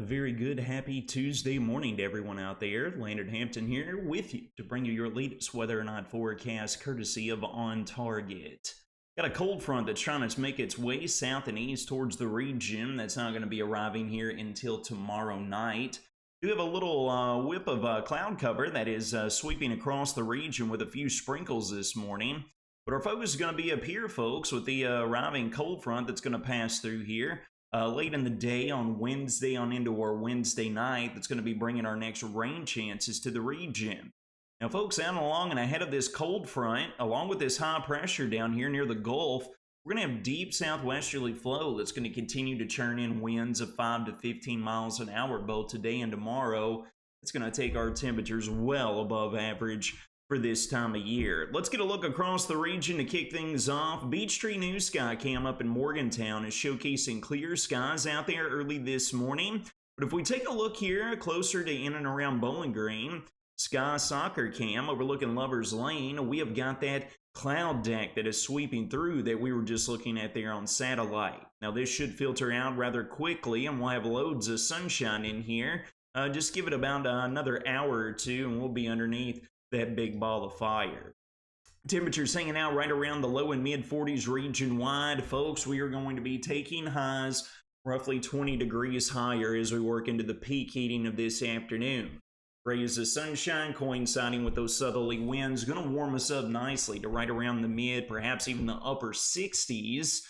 A very good, happy Tuesday morning to everyone out there. Landon Hampton here with you to bring you your latest weather and night forecast courtesy of On Target. Got a cold front that's trying to make its way south and east towards the region. That's not going to be arriving here until tomorrow night. We have a little whip of cloud cover that is sweeping across the region with a few sprinkles this morning. But our focus is going to be up here, folks, with the arriving cold front that's going to pass through here. Late in the day on Wednesday on into our Wednesday night, that's going to be bringing our next rain chances to the region. Now, folks, out along and ahead of this cold front, along with this high pressure down here near the Gulf, we're going to have deep southwesterly flow that's going to continue to churn in winds of 5 to 15 miles an hour both today and tomorrow. It's going to take our temperatures well above average for this time of year. Let's get a look across the region to kick things off. Beech Tree News Sky Cam up in Morgantown is showcasing clear skies out there early this morning. But if we take a look here closer to in and around Bowling Green, Sky Soccer Cam overlooking Lover's Lane, we have got that cloud deck that is sweeping through that we were just looking at there on satellite. Now this should filter out rather quickly and we'll have loads of sunshine in here. Just give it about another hour or two and we'll be underneath that big ball of fire. Temperatures hanging out right around the low and mid 40s region wide. Folks, we are going to be taking highs roughly 20 degrees higher as we work into the peak heating of this afternoon. Rays of sunshine coinciding with those southerly winds going to warm us up nicely to right around the mid, perhaps even the upper 60s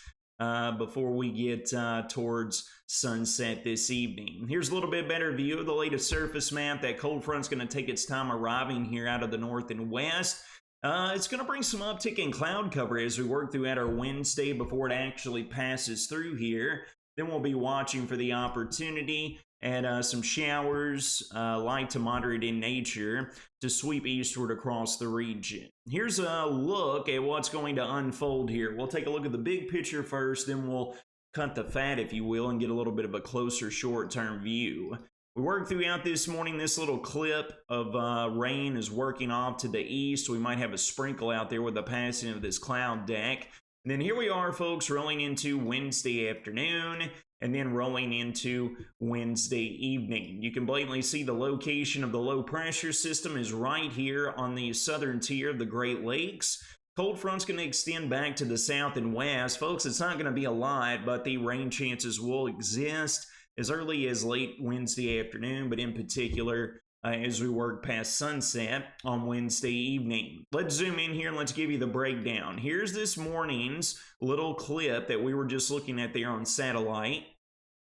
before we get towards sunset this evening. Here's a little bit better view of the latest surface map. That cold front's going to take its time arriving here out of the north and west. It's going to bring some uptick in cloud cover as we work throughout our Wednesday before it actually passes through here. Then we'll be watching for the opportunity and some showers, light to moderate in nature, to sweep eastward across the region. Here's a look at what's going to unfold here. We'll take a look at the big picture first, then we'll cut the fat, if you will, and get a little bit of a closer short-term view. We worked throughout this morning. This little clip of rain is working off to the east. We might have a sprinkle out there with the passing of this cloud deck. And then here we are, folks, rolling into Wednesday afternoon and then rolling into Wednesday evening. You can blatantly see the location of the low pressure system is right here on the southern tier of the Great Lakes. Cold front's going to extend back to the south and west. Folks, it's not going to be a lot, but the rain chances will exist as early as late Wednesday afternoon, but in particular as we work past sunset on Wednesday evening. Let's zoom in here and let's give you the breakdown. Here's this morning's little clip that we were just looking at there on satellite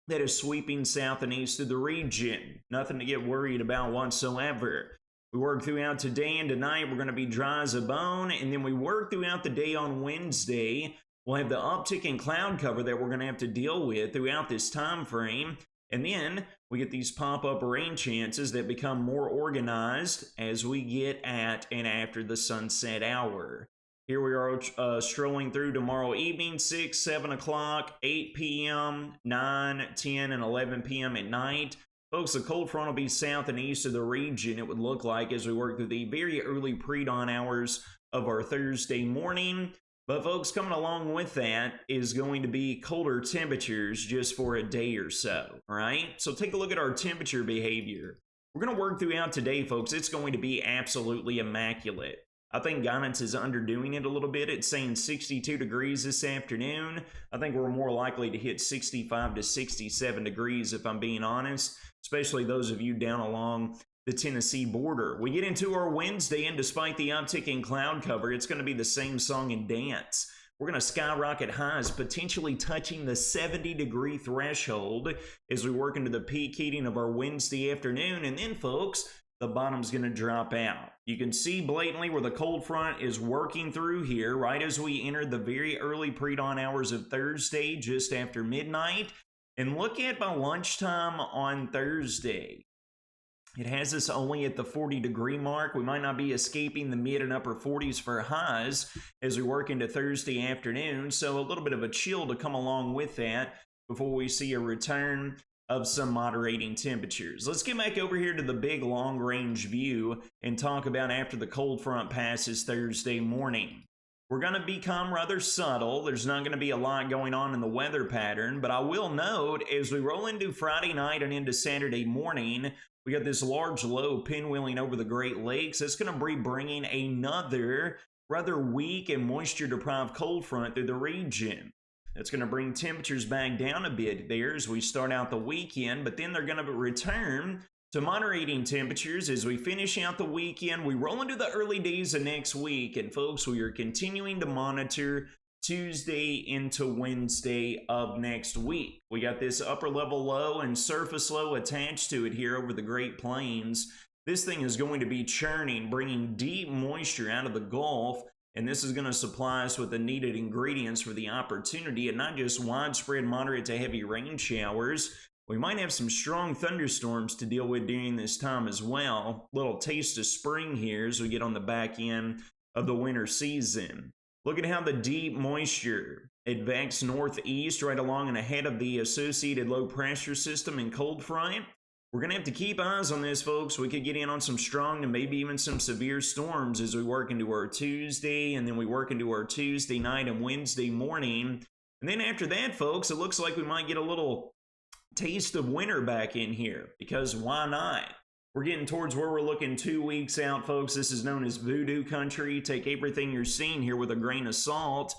that is sweeping south and east of the region. Nothing to get worried about whatsoever. We work throughout today and tonight. We're going to be dry as a bone, and then we work throughout the day on Wednesday. We'll have the uptick in cloud cover that we're going to have to deal with throughout this time frame. And then we get these pop-up rain chances that become more organized as we get at and after the sunset hour. Here we are strolling through tomorrow evening, 6, 7 o'clock, 8 p.m., 9, 10, and 11 p.m. at night. Folks, the cold front will be south and east of the region, it would look like, as we work through the very early pre-dawn hours of our Thursday morning. But folks, coming along with that is going to be colder temperatures just for a day or so, all right? So take a look at our temperature behavior. We're going to work throughout today, folks. It's going to be absolutely immaculate. I think guidance is underdoing it a little bit. It's saying 62 degrees this afternoon. I think we're more likely to hit 65 to 67 degrees if I'm being honest, especially those of you down along the Tennessee border. We get into our Wednesday, and despite the uptick in cloud cover, it's going to be the same song and dance. We're going to skyrocket highs, potentially touching the 70-degree threshold as we work into the peak heating of our Wednesday afternoon. And then, folks, the bottom's going to drop out. You can see blatantly where the cold front is working through here right as we enter the very early pre-dawn hours of Thursday, just after midnight. And look at by lunchtime on Thursday. It has us only at the 40-degree mark. We might not be escaping the mid and upper 40s for highs as we work into Thursday afternoon. So a little bit of a chill to come along with that before we see a return of some moderating temperatures. Let's get back over here to the big long-range view and talk about after the cold front passes Thursday morning. we're going to become rather subtle. There's not going to be a lot going on in the weather pattern, but I will note as we roll into Friday night and into Saturday morning, we got this large low pinwheeling over the Great Lakes. It's going to be bringing another rather weak and moisture-deprived cold front through the region. That's going to bring temperatures back down a bit there as we start out the weekend, but then they're going to return to moderating temperatures as we finish out the weekend. We roll into the early days of next week, and folks, we are continuing to monitor Tuesday into Wednesday of next week. We got this upper level low and surface low attached to it here over the Great Plains. This thing is going to be churning, bringing deep moisture out of the Gulf, and this is going to supply us with the needed ingredients for the opportunity, and not just widespread moderate to heavy rain showers. We might have some strong thunderstorms to deal with during this time as well. Little taste of spring here as we get on the back end of the winter season. Look at how the deep moisture advances northeast right along and ahead of the associated low pressure system and cold front. We're going to have to keep eyes on this, folks. We could get in on some strong and maybe even some severe storms as we work into our Tuesday, and then we work into our Tuesday night and Wednesday morning. And then after that, folks, it looks like we might get a little taste of winter back in here, because why not? We're getting towards where we're looking 2 weeks out, folks. This is known as voodoo country. Take everything you're seeing here with a grain of salt.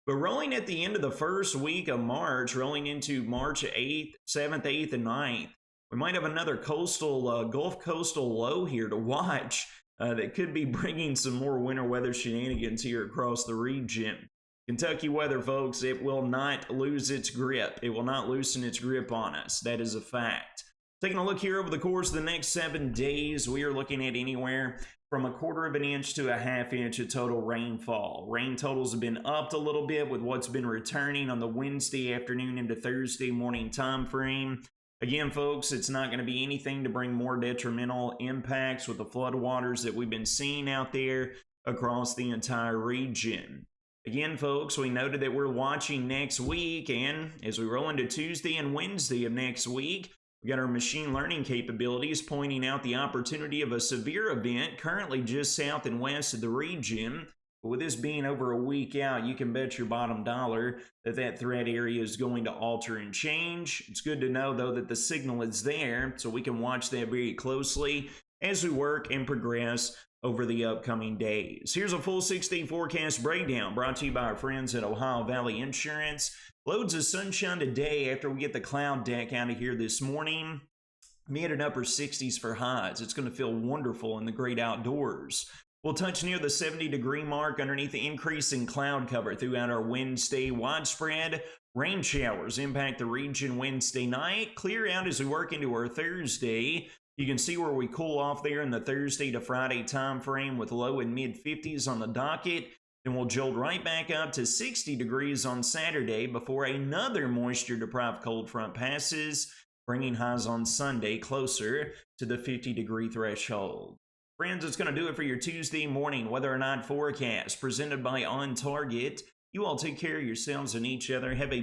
But rolling at the end of the first week of March, rolling into March 8th, 7th, 8th, and 9th, we might have another coastal, Gulf coastal low here to watch that could be bringing some more winter weather shenanigans here across the region. Kentucky weather, folks, it will not lose its grip. It will not loosen its grip on us. That is a fact. Taking a look here over the course of the next 7 days, we are looking at anywhere from 1/4 of an inch to 1/2 inch of total rainfall. Rain totals have been upped a little bit with what's been returning on the Wednesday afternoon into Thursday morning time frame. Again, folks, it's not going to be anything to bring more detrimental impacts with the floodwaters that we've been seeing out there across the entire region. Again, folks, we noted that we're watching next week, and as we roll into Tuesday and Wednesday of next week, we got our machine learning capabilities pointing out the opportunity of a severe event currently just south and west of the region. But with this being over a week out, you can bet your bottom dollar that that threat area is going to alter and change. It's good to know, though, that the signal is there, so we can watch that very closely as we work and progress over the upcoming days. Here's a full 6-day forecast breakdown brought to you by our friends at Ohio Valley Insurance. Loads of sunshine today after we get the cloud deck out of here this morning. Mid and upper 60s for highs. It's going to feel wonderful in the great outdoors. We'll touch near the 70-degree mark underneath the increasing cloud cover throughout our Wednesday. Widespread rain showers impact the region Wednesday night. Clear out as we work into our Thursday. You can see where we cool off there in the Thursday to Friday time frame with low and mid 50s on the docket. Then we'll jolt right back up to 60 degrees on Saturday before another moisture-deprived cold front passes, bringing highs on Sunday closer to the 50-degree threshold. Friends, it's going to do it for your Tuesday morning weather or not forecast presented by On Target. You all take care of yourselves and each other. Have a